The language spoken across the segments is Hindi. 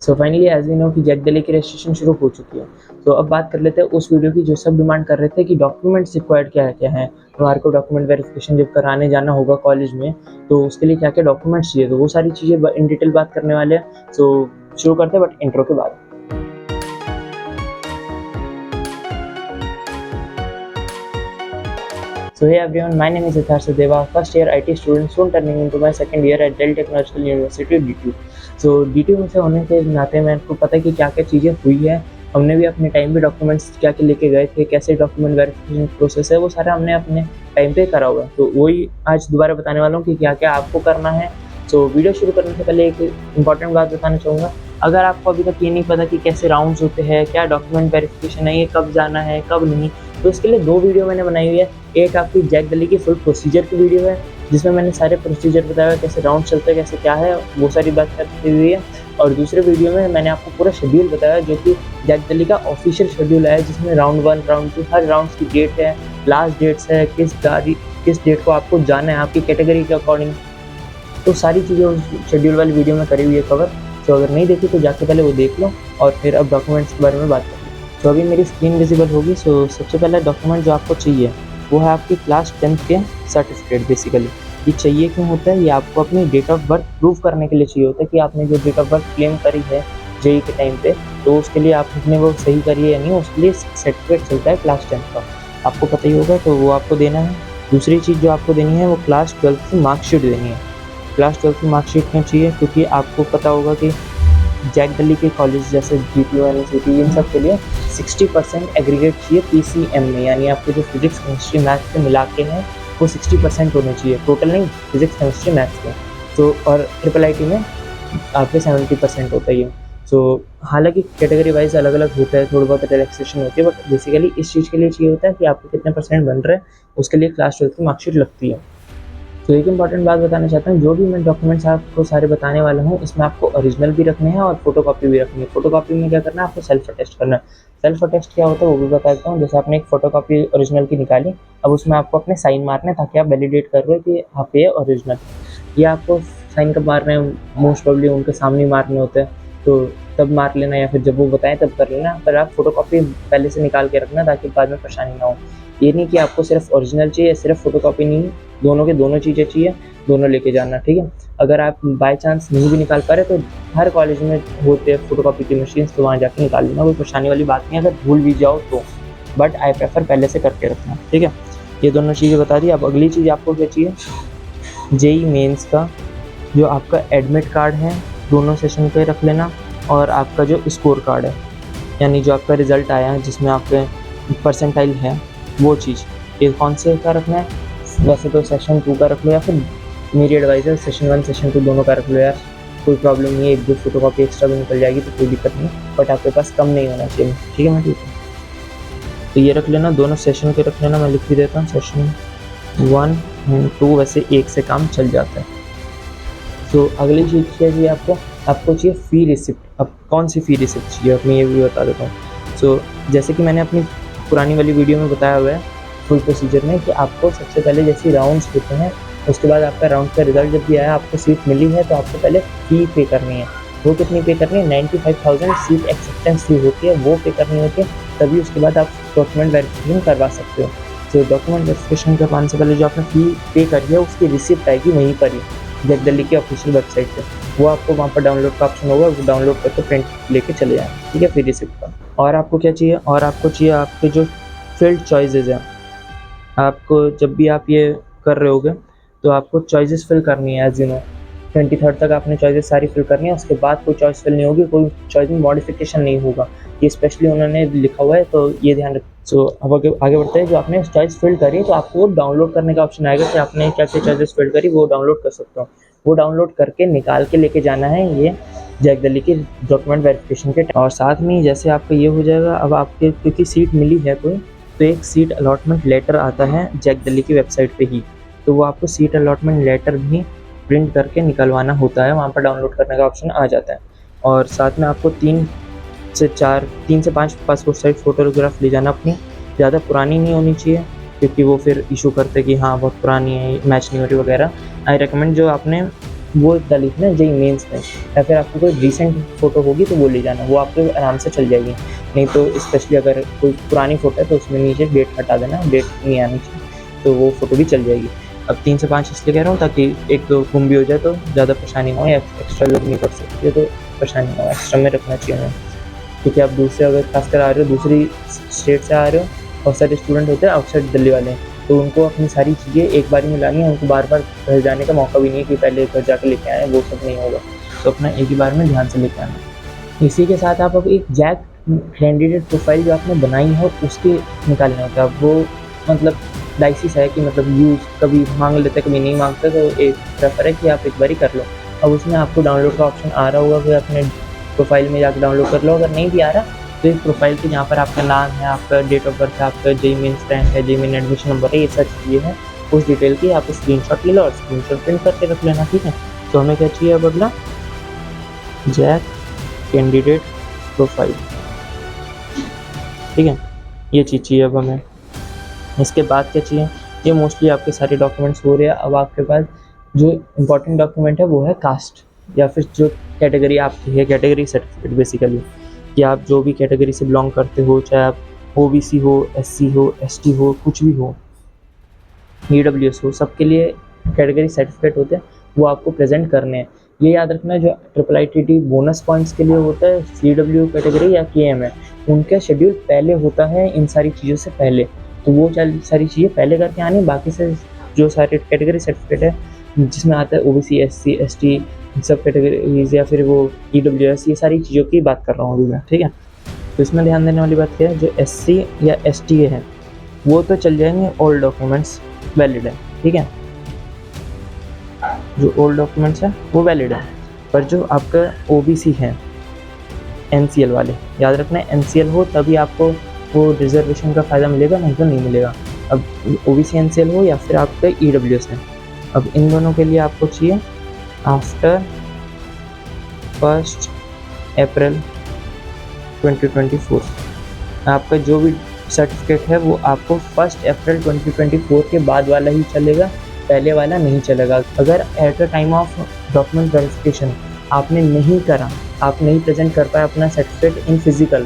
So finally as we know कि जैक दिल्ली की रजिस्ट्रेशन शुरू हो चुकी है। तो अब बात कर लेते हैं उस वीडियो की जो सब डिमांड कर रहे थे कि डॉक्यूमेंट्स रिक्वायर्ड क्या क्या हैं। हमारे को डॉक्यूमेंट वेरिफिकेशन जब कराने जाना होगा कॉलेज में, तो उसके लिए क्या क्या डॉक्यूमेंट्स चाहिए, तो वो सारी चीज़ें इन डिटेल बात करने वाले हैं। सो शुरू करते हैं बट इंट्रो के बाद। So hey everyone, my name is Yatharth Deva, first year IT student, soon turning into my second year at Dell Technological University DTU। So DTU में से होने के नाते मेरे को पता है कि क्या क्या चीज़ें हुई है। हमने भी अपने टाइम पे डॉक्यूमेंट्स क्या क्या लेके गए थे, कैसे डॉक्यूमेंट वेरिफिकेशन प्रोसेस है, वो सारा हमने अपने टाइम पे करा हुआ है। तो वही आज दोबारा बताने वाला हूँ कि क्या क्या आपको करना है। सो वीडियो शुरू करने से पहले एक इंपॉर्टेंट बात बताना चाहूँगा। अगर आपको अभी तक ये नहीं पता कि कैसे राउंड्स होते हैं, क्या डॉक्यूमेंट वेरिफिकेशन है, ये कब जाना है कब नहीं, तो इसके लिए 2 वीडियो मैंने बनाई हुई है। एक आपकी जैक दिल्ली की फुल प्रोसीजर की वीडियो है, जिसमें मैंने सारे प्रोसीजर बताया है, कैसे राउंड चलते हैं, कैसे क्या है, वो सारी बात करती हुई है। और दूसरे वीडियो में मैंने आपको पूरा शेड्यूल बताया, जो कि जैक दिल्ली का ऑफिशियल शेड्यूल है, जिसमें राउंड 1, राउंड 2 हर राउंड्स की डेट है, लास्ट डेट्स है, किस डेट को आपको जाना है आपकी कैटेगरी के अकॉर्डिंग। तो सारी चीज़ें उस शेड्यूल वाली वीडियो में करी हुई है कवर। तो अगर नहीं देखी तो जाके पहले वो देख लो और फिर अब डॉक्यूमेंट्स के बारे में बात करें। तो अभी मेरी स्क्रीन विजिबल होगी। सो सबसे पहला डॉक्यूमेंट जो आपको चाहिए वो है आपकी क्लास 10th के सर्टिफिकेट। बेसिकली ये चाहिए क्यों होता है, ये आपको अपनी डेट ऑफ बर्थ प्रूव करने के लिए चाहिए होता है कि आपने जो डेट ऑफ बर्थ क्लेम करी है जेई के टाइम पे, तो उसके लिए आपने वो सही करी है या नहीं, उसके लिए सर्टिफिकेट चलता है क्लास 10th का, आपको पता ही होगा, तो वो आपको देना है। दूसरी चीज़ जो आपको देनी है वो क्लास 12th की मार्कशीट देनी है। क्लास 12th की मार्कशीट क्यों चाहिए, क्योंकि आपको पता होगा कि जैक दिल्ली के कॉलेज जैसे जीटीयू, एनआईसीटी, इन सब के लिए 60% एग्रीगेट चाहिए पीसीएम में, यानी आपके जो फिजिक्स केमिस्ट्री मैथ्स के मिला के हैं वो 60% होने चाहिए, टोटल नहीं, फिजिक्स केमिस्ट्री मैथ्स के। तो और ट्रिपल आईटी में आपके 70% होता ही है। सो हालांकि कैटेगरी वाइज अलग अलग होता है, थोड़ी बहुत रिलैक्सेशन होती है, बट बेसिकली इस चीज़ के लिए चाहिए होता है कि आपके कितने परसेंट बन रहे हैं, उसके लिए क्लास 12th की मार्कशीट लगती है। तो एक इम्पॉर्टेंट बात बताना चाहता हूँ, जो भी मैं डॉक्यूमेंट्स आपको सारे बताने वाला हूँ, इसमें आपको ओरिजिनल भी रखने हैं और फोटोकॉपी भी रखनी है। फोटोकॉपी में क्या करना है, आपको सेल्फ अटेस्ट करना है। सेल्फ अटेस्ट क्या होता है वो भी बता देता हूँ। जैसे आपने एक फोटोकॉपी ओरिजिनल की निकाली, अब उसमें आपको अपने साइन मारने हैं ताकि आप वैलिडेट कर रहे हो कि हाँ पे ओरिजिनल। ये आपको साइन कब मारने हैं, मोस्ट प्रॉब्ली उनके सामने मारने होते हैं, तो तब मार लेना या फिर जब वो बताएं तब कर लेना। पर आप फोटोकॉपी पहले से निकाल के रखना ताकि बाद में परेशानी ना हो। ये नहीं कि आपको सिर्फ ओरिजिनल चाहिए, सिर्फ फोटोकॉपी नहीं, दोनों के दोनों चीज़ें चाहिए, दोनों लेके जाना, ठीक है। अगर आप बाय चांस नहीं भी निकाल पा रहे तो हर कॉलेज में होते हैं फोटोकॉपी की मशीन्स, तो वहाँ जाके निकाल लेना, कोई परेशानी वाली बात नहीं है अगर भूल भी जाओ तो। बट आई प्रेफर पहले से करके रखना, ठीक है। ये दोनों चीज़ें बता दी। अब अगली चीज़ आपको क्या चाहिए, जेई मेंस का जो आपका एडमिट कार्ड है दोनों सेशन पे रख लेना, और आपका जो स्कोर कार्ड है, यानी जो आपका रिजल्ट आया है जिसमें आपके परसेंटाइल है, वो चीज़। ये कौन से का रखना है, वैसे तो सेशन 2 का रख लो, या फिर मेरी एडवाइस है सेशन 1 सेशन 2 दोनों का रख लो यार, कोई प्रॉब्लम नहीं है, एक दो फोटोकॉपी एक्स्ट्रा भी निकल जाएगी तो कोई दिक्कत नहीं, बट आपके पास कम नहीं होना चाहिए, ठीक है। मैं ठीक है, तो ये रख लेना, दोनों सेशन के रख लेना। मैं लिख भी देता हूँ, सेशन 1 एंड 2 वैसे एक से काम चल जाता है। तो अगली चीज़ क्या चाहिए आपको चाहिए फ़ी रिसिप्ट। अब कौन सी फ़ी रिसिप्ट चाहिए, अब मैं ये भी बता देता हूँ। सो जैसे कि मैंने अपनी पुरानी वाली वीडियो में बताया हुआ है फुल प्रोसीजर में, कि आपको सबसे पहले जैसे राउंड्स होते हैं, उसके बाद आपका राउंड का रिजल्ट जब भी आया, आपको सीट मिली है, तो आपको पहले फ़ी पे करनी है। वो कितनी पे करनी है, 95,000 सीट एक्सेप्टेंस फ़ी होती है, वो पे करनी होती है, तभी उसके बाद आप डॉक्यूमेंट वेरिफिकेशन करवा सकते हो। तो डॉक्यूमेंट वेरिफिकेशन करवाने से पहले जो आपने फ़ी पे करी है उसकी रिसिप्ट आएगी वहीं पर ही, जैक दिल्ली की ऑफिशियल वेबसाइट पे। वो आपको वहाँ पर डाउनलोड का ऑप्शन होगा, वो डाउनलोड करके प्रिंट लेके चले जाएँ, ठीक है, फिर रिसिप्ट का। और आपको क्या चाहिए, और आपको चाहिए आपके जो फील्ड चॉइसेस हैं। आपको जब भी आप ये कर रहे होगे तो आपको चॉइसेस फिल करनी है, एज यू नो 23rd तक आपने चॉइसेस सारी फिल करनी है, उसके बाद कोई चॉइस फिल नहीं होगी, कोई चॉइस में मॉडिफिकेशन नहीं होगा, ये स्पेशली उन्होंने लिखा हुआ है, तो ये ध्यान रखें। सो अब आगे बढ़ते हैं। जो आपने चॉइस फिल करी तो आपको डाउनलोड करने का ऑप्शन आएगा कि आपने क्या क्या चॉइसेस फिल करी, वो डाउनलोड कर सकते हो। वो डाउनलोड करके निकाल के लेके जाना है ये जैक दिल्ली की डॉक्यूमेंट वेरिफिकेशन के। और साथ में जैसे आपका ये हो जाएगा, अब आपके क्योंकि सीट मिली है कोई, तो एक सीट अलॉटमेंट लेटर आता है जैक दिल्ली की वेबसाइट पे ही, तो वो आपको सीट अलॉटमेंट लेटर भी प्रिंट करके निकलवाना होता है, वहाँ पर डाउनलोड करने का ऑप्शन आ जाता है। और साथ में आपको 3 से 5 पासपोर्ट साइज फ़ोटोग्राफ ले जाना अपनी, ज़्यादा पुरानी नहीं होनी चाहिए क्योंकि वो फिर इशू करते कि हाँ बहुत पुरानी है, मैच नहीं हो रही वगैरह। आई रिकमेंड जो आपने वो लिखना जेईई मेंस में, या फिर आपको कोई रीसेंट फ़ोटो होगी तो वो ले जाना, वो आपको आराम से चल जाएगी। नहीं तो स्पेशली अगर कोई पुरानी फ़ोटो है तो उसमें नीचे डेट हटा देना, डेट नहीं आनी चाहिए, तो वो फ़ोटो भी चल जाएगी। अब 3 से 5 इसलिए कह रहा हूँ ताकि 1-2 गुम भी हो जाए तो ज़्यादा परेशानी ना हो, या एक्स्ट्रा लोग नहीं पढ़ सकते तो परेशानी ना हो, एक्स्ट्रा में रखना चाहिए हमें। क्योंकि आप दूसरे अगर खासकर आ रहे हो, दूसरी स्टेट से आ रहे हो, बहुत सारे स्टूडेंट होते हैं आउटसाइड दिल्ली वाले, तो उनको अपनी सारी चीज़ें एक बार ही में लानी है, उनको बार-बार घर जाने का मौका भी नहीं है कि पहले घर जाके लेके आएँ, वो सब नहीं होगा। तो अपना एक ही बार में ध्यान से लेके आना। इसी के साथ आप अब एक जैक कैंडिडेट प्रोफाइल जो आपने बनाई है उसके निकालना होता है। अब वो मतलब डाइसिस है कि मतलब यूज़ कभी माँग लेते कभी नहीं माँगते, तो एक प्रेफर है कि आप एक बारी कर लो। अब उसमें आपको डाउनलोड का ऑप्शन आ रहा होगा कि अपने प्रोफाइल में जाके डाउनलोड कर लो, अगर नहीं भी आ रहा तो इस प्रोफाइल के जहाँ पर आपका नाम है, आपका डेट ऑफ बर्थ है, आपका जेईई मेंस रैंक है, जेईई मेन एडमिशन नंबर है, ये सब चीज़ें हैं, उस डिटेल की आप स्क्रीनशॉट ले लो और स्क्रीनशॉट प्रिंट करके रख लेना, ठीक है। तो हमें क्या चाहिए अब अगला, जैक कैंडिडेट प्रोफाइल, ठीक है, ये चीज़ चाहिए अब हमें। इसके बाद क्या चाहिए, ये मोस्टली आपके सारे डॉक्यूमेंट्स हो रहे हैं। अब आपके पास जो इम्पोर्टेंट डॉक्यूमेंट है वो है कास्ट, या फिर जो कैटेगरी आपकी है, कैटेगरी सर्टिफिकेट बेसिकली, कि आप जो भी कैटेगरी से बिलोंग करते हो, चाहे आप ओबीसी हो, एससी हो, एसटी हो, कुछ भी हो, ईडब्ल्यूएस हो, सबके लिए कैटेगरी सर्टिफिकेट होते हैं, वो आपको प्रेजेंट करने हैं। ये याद रखना, जो IIIT बोनस पॉइंट्स के लिए होता है, सीडब्ल्यू कैटेगरी या केएम है, उनका शेड्यूल पहले होता है इन सारी चीज़ों से पहले, तो वो सारी चीज़ें पहले करके आनी। बाकी से जो सारे कैटेगरी सर्टिफिकेट है जिसमें आता है ओबीसी, एससी, एसटी, सब कैटेगरीज, या फिर वो ईडब्ल्यूएस, ये सारी चीज़ों की बात कर रहा हूँ अभी मैं, ठीक है। तो इसमें ध्यान देने वाली बात क्या है, जो एससी या एसटी है वो तो चल जाएंगे, ओल्ड डॉक्यूमेंट्स वैलिड है, ठीक है, जो ओल्ड डॉक्यूमेंट्स है वो वैलिड है। पर जो आपका ओबीसी है, एनसीएल वाले, याद रखना एनसीएल हो तभी आपको वो रिजर्वेशन का फ़ायदा मिलेगा, नहीं तो नहीं मिलेगा। अब ओबीसी एनसीएल हो या फिर आपका ईडब्ल्यूएस है, अब इन दोनों के लिए आपको चाहिए आफ्टर 1 अप्रैल 2024, आपका जो भी सर्टिफिकेट है वो आपको 1 अप्रैल 2024 के बाद वाला ही चलेगा, पहले वाला नहीं चलेगा। अगर at the time of document verification आपने नहीं करा, आप नहीं प्रेजेंट कर पाए अपना सर्टिफिकेट इन फिजिकल,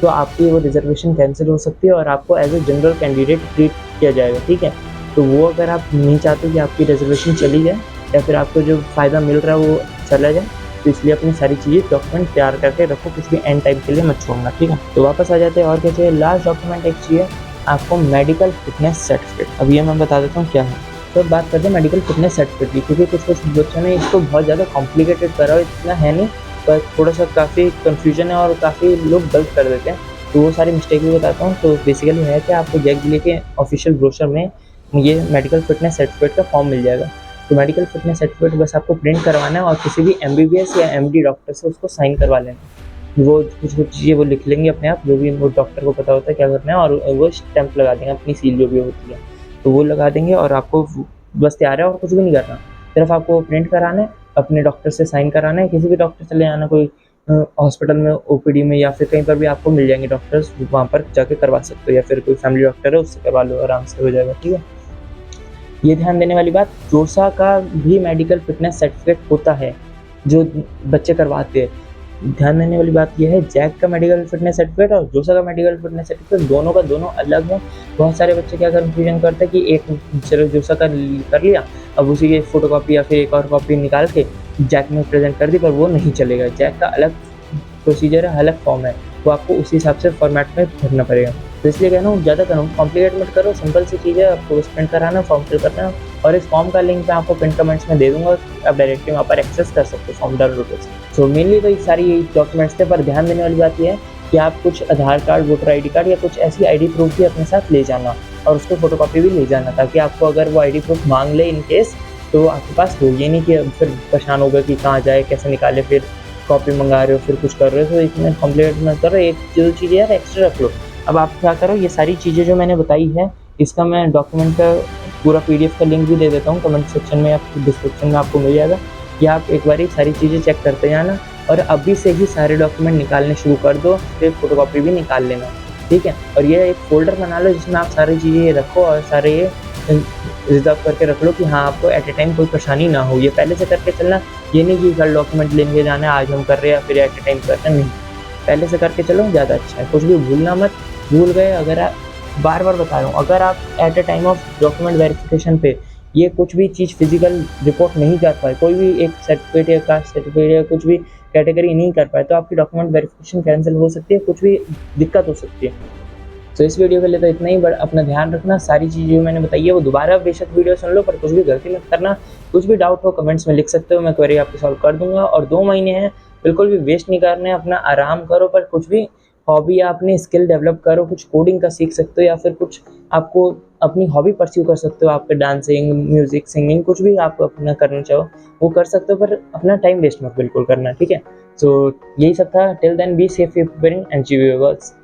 तो आपकी वो रिजर्वेशन कैंसिल हो सकती है और आपको as a general candidate treat किया जाएगा, ठीक है। तो वो अगर आप नहीं चाहते कि आपकी रिजर्वेशन चली जाए या फिर आपको जो फ़ायदा मिल रहा है वो चला जाए, तो इसलिए अपनी सारी चीज़ें डॉक्यूमेंट तैयार करके रखो, कुछ भी एंड टाइम के लिए मत छोड़ना, ठीक है। तो वापस आ जाते हैं, और क्या चाहिए, लास्ट डॉक्यूमेंट एक चाहिए आपको मेडिकल फिटनेस सर्टिफिकेट। अब ये मैं बता देता हूँ क्या है। तो बात करते हैं मेडिकल फिटनेस सर्टिफिकेट की, क्योंकि कुछ बच्चों ने इसको बहुत ज़्यादा कॉम्प्लिकेटेड करा, इतना है नहीं, पर थोड़ा सा काफ़ी कन्फ्यूजन है और काफ़ी लोग गलत कर देते हैं, तो वो सारी मिस्टेक भी बताता हूँ। तो बेसिकली है कि आपको जैक जिले के ऑफिशियल ब्रोशर में ये मेडिकल फिटनेस सर्टिफिकेट का फॉर्म मिल जाएगा। तो मेडिकल फिटनेस सर्टिफिकेट बस आपको प्रिंट करवाना है और किसी भी एमबीबीएस या एमडी डॉक्टर से उसको साइन करवा लेना। वो कुछ चीज़ें वो लिख लेंगे अपने आप, जो भी वो डॉक्टर को पता होता है क्या करना है, और वो स्टैंप लगा देंगे, अपनी सील जो भी होती है तो वो लगा देंगे, और आपको बस तैयार है और कुछ भी नहीं करना, सिर्फ आपको प्रिंट कराना है, अपने डॉक्टर से साइन कराना है, किसी भी डॉक्टर से ले आना, कोई हॉस्पिटल में ओपीडी में या फिर कहीं पर भी आपको मिल जाएंगे डॉक्टर्स, वहाँ पर जाके करवा सकते हो, या फिर कोई फैमिली डॉक्टर है उससे करवा लो, आराम से हो जाएगा, ठीक है। ये ध्यान देने वाली बात, जोसा का भी मेडिकल फिटनेस सर्टिफिकेट होता है जो बच्चे करवाते हैं। ध्यान देने वाली बात यह है, जैक का मेडिकल फिटनेस सर्टिफिकेट और जोसा का मेडिकल फिटनेस सर्टिफिकेट दोनों का दोनों अलग है। बहुत सारे बच्चे क्या कन्फ्यूजन करते हैं कि एक चलो जोसा का कर लिया, अब उसी की फोटोकॉपी या फिर एक और कॉपी निकाल के जैक में प्रेजेंट कर दी, पर वो नहीं चलेगा। जैक का अलग प्रोसीजर है, अलग फॉर्म है, वो आपको उसी हिसाब से फॉर्मेट में भरना पड़ेगा। तो इसलिए कह रहा हूँ ज़्यादा कॉम्प्लिकेट मत करो, सिंपल सी चीज़ है, आपको बस प्रिंट कराना, फॉर्म फिल करना, और इस फॉर्म का लिंक मैं आपको पिन कमेंट्स में दे दूँगा, आप डायरेक्टली वहाँ पर एक्सेस कर सकते हो फॉर्म डाउनलोड कर सकते हो। सो मेनली तो ये सारी डॉक्यूमेंट्स थे, पर ध्यान देने वाली बात ये है कि आप कुछ आधार कार्ड, वोटर ID कार्ड या कुछ ऐसी ID प्रूफ भी अपने साथ ले जाना, और उसकी फ़ोटोकॉपी भी ले जाना, ताकि आपको अगर वो ID प्रूफ मांग ले इन केस, तो आपके पास हो, ये नहीं कि फिर परेशान हो गए कि कहाँ जाए, कैसे निकाले, फिर कॉपी मंगा रहे हो, फिर कुछ कर रहे हो, तो इतने कॉम्प्लिकेट मत करो, एक जो चीज़ यार एक्स्ट्रा रख लो। अब आप क्या करो, ये सारी चीज़ें जो मैंने बताई है, इसका मैं डॉक्यूमेंट का पूरा PDF का लिंक भी दे देता हूँ कमेंट सेक्शन में या डिस्क्रिप्शन में, आपको मिल जाएगा, या आप एक बार सारी चीज़ें चेक करते जाना, और अभी से ही सारे डॉक्यूमेंट निकालने शुरू कर दो, फिर फोटोकॉपी भी निकाल लेना, ठीक है। और ये एक फ़ोल्डर बना लो जिसमें आप सारी चीज़ें रखो, और सारे ये रिज़र्व करके रख लो कि हाँ, आपको एट अ टाइम कोई परेशानी ना हो। ये पहले से करके चलना, ये नहीं कि कल डॉक्यूमेंट लेने जाना है, आज हम कर रहे हैं या फिर एट अ टाइम कर रहे हैं, नहीं। पहले से करके चलो ज़्यादा अच्छा है। कुछ भी भूलना मत, भूल गए अगर आप, बार-बार बता रहा हूँ, अगर आप at a time of document verification पे ये कुछ भी चीज़ फिज़िकल रिपोर्ट नहीं कर पाए, कोई भी एक सर्टिफ़िकेट या कास्ट सर्टिफ़िकेट या कुछ भी कैटेगरी नहीं कर पाए, तो आपकी डॉक्यूमेंट वेरिफिकेशन कैंसल हो सकती है, कुछ भी दिक्कत हो सकती है। तो इस वीडियो के लिए तो इतना ही, बट अपना ध्यान रखना, सारी चीज़ें जो मैंने बताई है वो दोबारा बेशक वीडियो सुन लो, पर कुछ भी गलती मत करना। कुछ भी डाउट हो कमेंट्स में लिख सकते हो, मैं क्वेरी आपकी सॉल्व कर दूँगा। और 2 महीने हैं, बिल्कुल भी वेस्ट नहीं करने, अपना आराम करो, पर कुछ भी हॉबी या अपनी स्किल डेवलप करो, कुछ कोडिंग का सीख सकते हो या फिर कुछ आपको अपनी हॉबी परस्यू कर सकते हो, आपके डांसिंग, म्यूज़िक, सिंगिंग, कुछ भी आप अपना करना चाहो, वो कर सकते हो, पर अपना टाइम वेस्ट मत बिल्कुल करना, ठीक है? सो यही सब था। Till then be safe, keep preparing and achieve your goals.